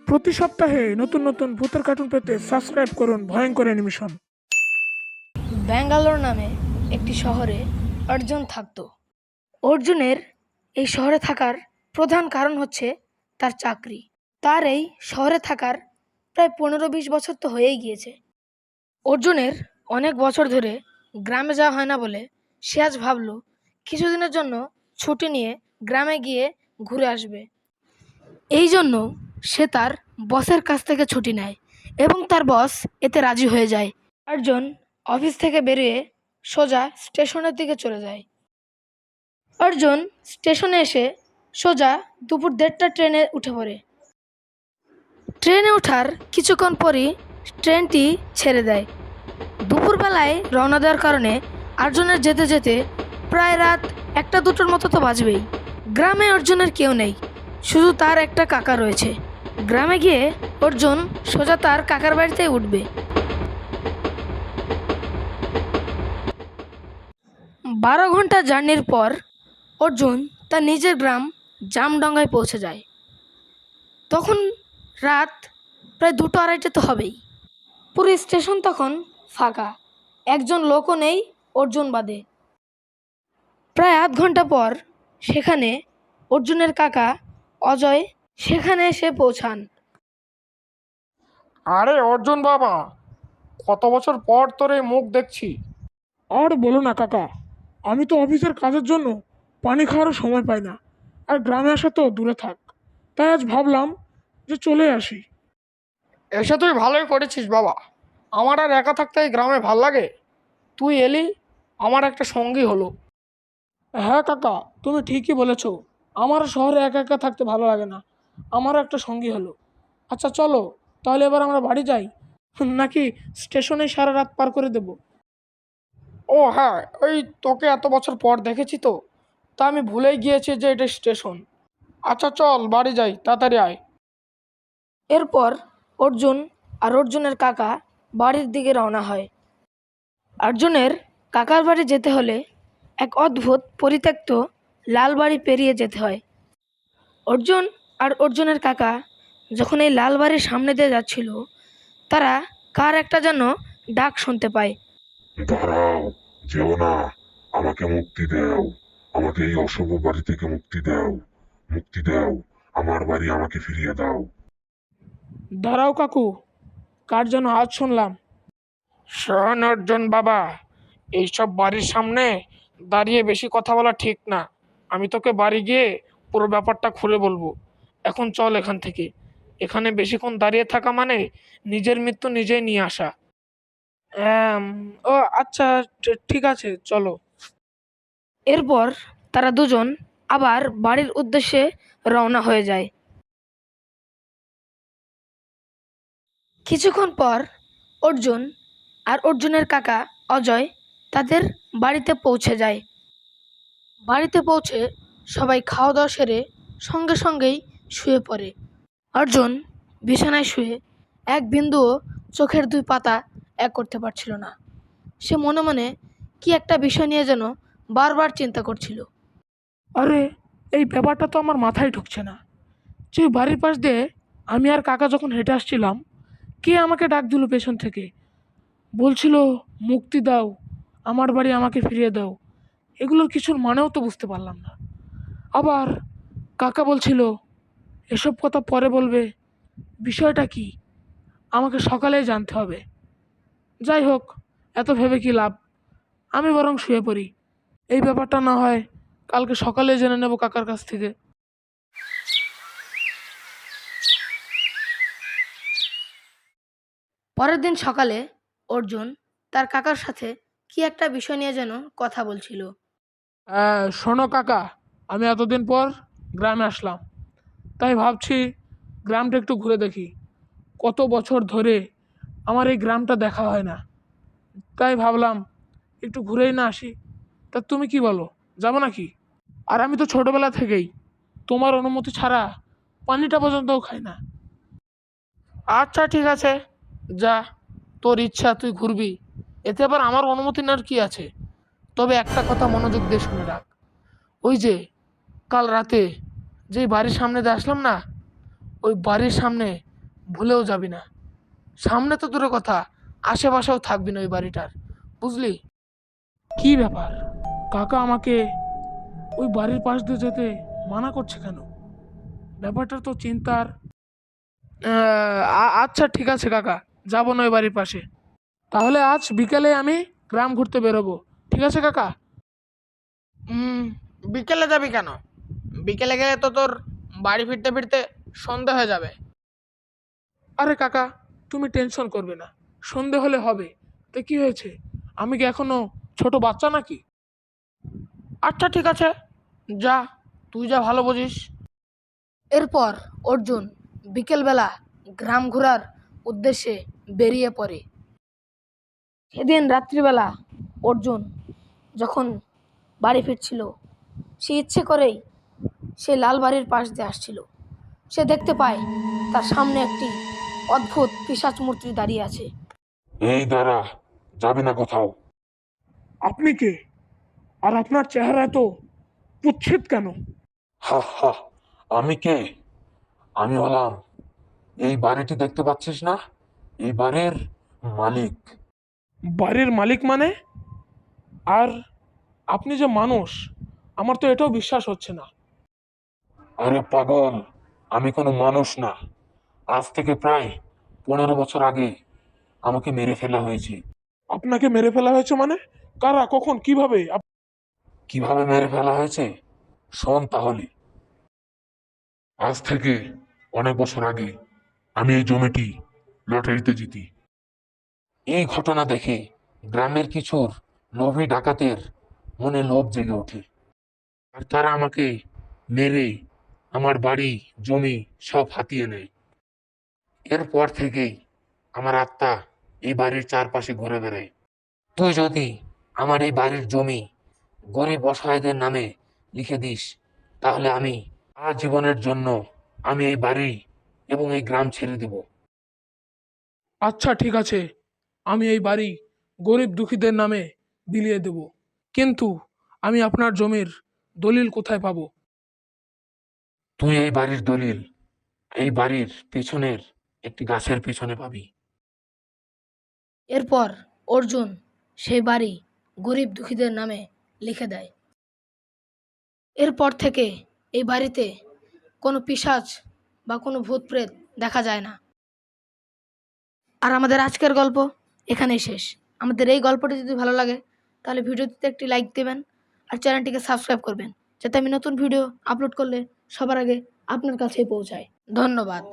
প্রতি সপ্তাহে নতুন নতুন ভূতের কার্টুন পেতে সাবস্ক্রাইব করুন ভয়ঙ্কর অ্যানিমেশন। ব্যাঙ্গালোর নামে একটি শহরে অর্জুন থাকত। অর্জুনের এই শহরে থাকার প্রধান কারণ হচ্ছে তার চাকরি। তার এই শহরে থাকার প্রায় 15-20 বছর তো হয়েই গিয়েছে। অর্জুনের অনেক বছর ধরে গ্রামে যাওয়া হয় না বলে সে আজ ভাবল কিছুদিনের জন্য ছুটি নিয়ে গ্রামে গিয়ে ঘুরে আসবে। এই জন্য সে তার বসের কাছ থেকে ছুটি নেয় এবং তার বস এতে রাজি হয়ে যায়। অর্জুন অফিস থেকে বেরিয়ে সোজা স্টেশনের দিকে চলে যায়। অর্জুন স্টেশনে এসে সোজা দুপুর 1:30টার ট্রেনে উঠে পড়ে। ট্রেনে ওঠার কিছুক্ষণ পরই ট্রেনটি ছেড়ে দেয়। দুপুরবেলায় রওনা দেওয়ার কারণে অর্জুনের যেতে যেতে প্রায় রাত 1টা-2টোর মতো তো বাজবেই। গ্রামে অর্জুনের কেউ নেই, শুধু তার একটা কাকা রয়েছে। গ্রামে গিয়ে অর্জুন সোজা তার কাকার বাড়িতেই উঠবে। 12 ঘন্টা জার্নির পর অর্জুন তার নিজের গ্রাম জামডাঙ্গায় পৌঁছে যায়। তখন রাত প্রায় 2টো-2:30 তো হবেই। পুরো স্টেশন তখন ফাঁকা, একজন লোকও নেই অর্জুন বাদে। প্রায় আধ ঘন্টা পর সেখানে অর্জুনের কাকা অজয় সেখানে এসে পৌঁছান। আরে অর্জুন বাবা, কত বছর পর তোর এই মুখ দেখছি। আর বলো না কাকা, আমি তো অফিসের কাজের জন্য পানি খাওয়ারও সময় পাই না, আর গ্রামে আসা তো দূরে থাক। তাই আজ ভাবলাম যে চলে আসি। এসে তুই ভালোই করেছিস বাবা। আমার আর একা থাকতে এই গ্রামে ভাল লাগে। তুই এলি, আমার একটা সঙ্গী হলো। হ্যাঁ কাকা, তুমি ঠিকই বলেছো। আমার শহরে একা একা থাকতে ভালো লাগে না, আমারও একটা সঙ্গী হলো। আচ্ছা চলো, তাহলে এবার আমরা বাড়ি যাই, নাকি স্টেশনে সারা রাত পার করে দেব? ও হ্যাঁ, ওই তোকে এত বছর পর দেখেছি তো, তা আমি ভুলেই গিয়েছি যে এটা স্টেশন। আচ্ছা চল বাড়ি যাই, তাড়াতাড়ি আয়। এরপর অর্জুন আর অর্জুনের কাকা বাড়ির দিকে রওনা হয়। অর্জুনের কাকার বাড়ি যেতে হলে এক অদ্ভুত পরিত্যক্ত লাল বাড়ি পেরিয়ে যেতে হয়। অর্জুন আর অর্জুনের কাকা যখন এই লাল বাড়ির সামনে দিয়ে যাচ্ছিল, তারা কার একটা যেন ডাক শুনতে পায়। দাঁড়াও, যেও না, আমাকে মুক্তি দাও, আমাকে এই অশুভ বাড়ি থেকে মুক্তি দাও, মুক্তি দাও, আমার বাড়ি আমাকে ফিরিয়ে দাও। দাঁড়াও কাকু, কার যেন আজ শুনলাম। শোন অর্জুন বাবা, এইসব বাড়ির সামনে দাঁড়িয়ে বেশি কথা বলা ঠিক না। আমি তোকে বাড়ি গিয়ে পুরো ব্যাপারটা খুলে বলবো। এখন চল এখান থেকে। এখানে বেশিক্ষণ দাঁড়িয়ে থাকা মানে নিজের মৃত্যু নিজেই নিয়ে আসা। এম, ও আচ্ছা, ঠিক আছে চলো। এরপর তারা দুজন আবার বাড়ির উদ্দেশ্যে রওনা হয়ে যায়। কিছুক্ষণ পর অর্জুন আর অর্জুনের কাকা অজয় তাদের বাড়িতে পৌঁছে যায়। বাড়িতে পৌঁছে সবাই খাওয়া দাওয়া সেরে সঙ্গে সঙ্গেই শুয়ে পড়ে। অর্জুন বিছানায় শুয়ে এক বিন্দুও চোখের 2 পাতা এক করতে পারছিল না। সে মনে মনে কি একটা বিষয় নিয়ে যেন বারবার চিন্তা করছিল। আরে, এই ব্যাপারটা তো আমার মাথায় ঢুকছে না। যে বাড়ির পাশ দিয়ে আমি আর কাকা যখন হেঁটে আসছিলাম, কে আমাকে ডাক দিল পেছন থেকে, বলছিল মুক্তি দাও, আমার বাড়ি আমাকে ফিরিয়ে দাও। এগুলোর কিছুর মানেও তো বুঝতে পারলাম না। আবার কাকা বলছিল এসব কথা পরে বলবে, বিষয়টা কি আমাকে সকালেই জানতে হবে। যাই হোক, এত ভেবে কি লাভ, আমি বরং শুয়ে পড়ি। এই ব্যাপারটা না হয় কালকে সকালে জেনে নেব কাকার কাছ থেকে। পরের দিন সকালে অর্জুন তার কাকার সাথে কি একটা বিষয় নিয়ে যেন কথা বলছিল। শোনো কাকা, আমি এতদিন পর গ্রামে আসলাম, তাই ভাবছি গ্রামটা একটু ঘুরে দেখি। কত বছর ধরে আমার এই গ্রামটা দেখা হয় না, তাই ভাবলাম একটু ঘুরেই না আসি। তা তুমি কি বলো, যাবো নাকি? আর আমি তো ছোটবেলা থেকেই তোমার অনুমতি ছাড়া পানিটা পর্যন্তও খাই না। আচ্ছা ঠিক আছে, যা, তোর ইচ্ছা, তুই ঘুরবি। এতে আবার আমার অনুমতি নেওয়ার কি আছে? তবে একটা কথা মনোযোগ দিয়ে শুনে রাখ। ওই যে কাল রাতে যে বাড়ির সামনে দিয়ে আসলাম না, ওই বাড়ির সামনে ভুলেও যাবি না। সামনে তো দূরে কথা, আশেপাশেও থাকবি না ওই বাড়িটার, বুঝলি? কি ব্যাপার, কাকা আমাকে ওই বাড়ির পাশ দিয়ে যেতে মানা করছে কেন? ব্যাপারটা তো চিন্তার। আচ্ছা ঠিক আছে কাকা, যাবো না ওই বাড়ির পাশে। তাহলে আজ বিকেলে আমি গ্রাম ঘুরতে বেরোবো, ঠিক আছে কাকা? বিকেলে যাবি কেন? বিকেলে গেলে তো তোর বাড়ি ফিরতে ফিরতে সন্ধে হয়ে যাবে। আরে কাকা, তুমি টেনশন করবে না, সন্ধে হলে হবে, তো কি হয়েছে? আমি কি এখনো ছোট বাচ্চা নাকি? আচ্ছা ঠিক আছে, যা, তুই যা ভালো বুঝিস। এরপর অর্জুন বিকেলবেলা গ্রাম ঘোরার উদ্দেশ্যে বেরিয়ে পড়ে। সেদিন রাত্রিবেলা অর্জুন যখন বাড়ি ফিরছিল, সে ইচ্ছে করেই সে লাল বাড়ির পাশ দিয়ে আসছিল। সে দেখতে পায় তার সামনে একটি অদ্ভুত পিশাচ মূর্তি দাঁড়িয়ে আছে। এই দাঁড়া, যাবি না কোথাও। আপনি কে? আর আপনার চেহারা এত কুৎসিত কেন? হা হা, আমি কে? আমি হলাম, এই বাড়িটি দেখতে পাচ্ছিস না, এই বাড়ির মালিক। বাড়ির মালিক মানে? আর আপনি যে মানুষ, আমার তো এটাও বিশ্বাস হচ্ছে না। আরে পাগল, আমি কোনো মানুষ না। আজ থেকে প্রায় 15 বছর আগে আমাকে মেরে ফেলা হয়েছে। আপনাকে মেরে ফেলা হয়েছে মানে? কারা, কখন, কিভাবে? কিভাবে মেরে ফেলা হয়েছে শোন তাহলে। আজ থেকে অনেক বছর আগে আমি এই জমিটি লটারিতে জিতি। এই ঘটনা দেখে গ্রামের কিছুর লোভী ডাকাতের মনে লোভ জেগে ওঠে, আর তারা আমাকে মেরে আমার বাড়ি জমি সব হাতিয়ে নেয়। এরপর থেকেই আমার আত্মা এই বাড়ির চারপাশে ঘুরে বেড়ায়। তুই যদি আমার এই বাড়ির জমি গরিব অসহায়দের নামে লিখে দিস, তাহলে আমি আজীবনের জন্য আমি এই বাড়ি এবং এই গ্রাম ছেড়ে দেব। আচ্ছা ঠিক আছে, আমি এই বাড়ি গরিব দুঃখীদের নামে বিলিয়ে দেব, কিন্তু আমি আপনার জমির দলিল কোথায় পাবো? তুই এই বাড়ির দলিল এই বাড়ির পেছনের একটি গাছের পেছনে পাবি। এরপর অর্জুন সেই বাড়ি গরিব দুঃখীদের নামে লিখে দেয়। এরপর থেকে এই বাড়িতে কোনো পিশাচ বা কোনো ভূত প্রেত দেখা যায় না। আর আমাদের আজকের গল্প এখানেই শেষ। আমাদের এই গল্পটি যদি ভালো লাগে তাহলে ভিডিওটিতে একটি লাইক দেবেন আর চ্যানেলটিকে সাবস্ক্রাইব করবেন, যাতে আমি নতুন ভিডিও আপলোড করলে সবার আগে আপনার কাছেই পৌঁছায়। ধন্যবাদ।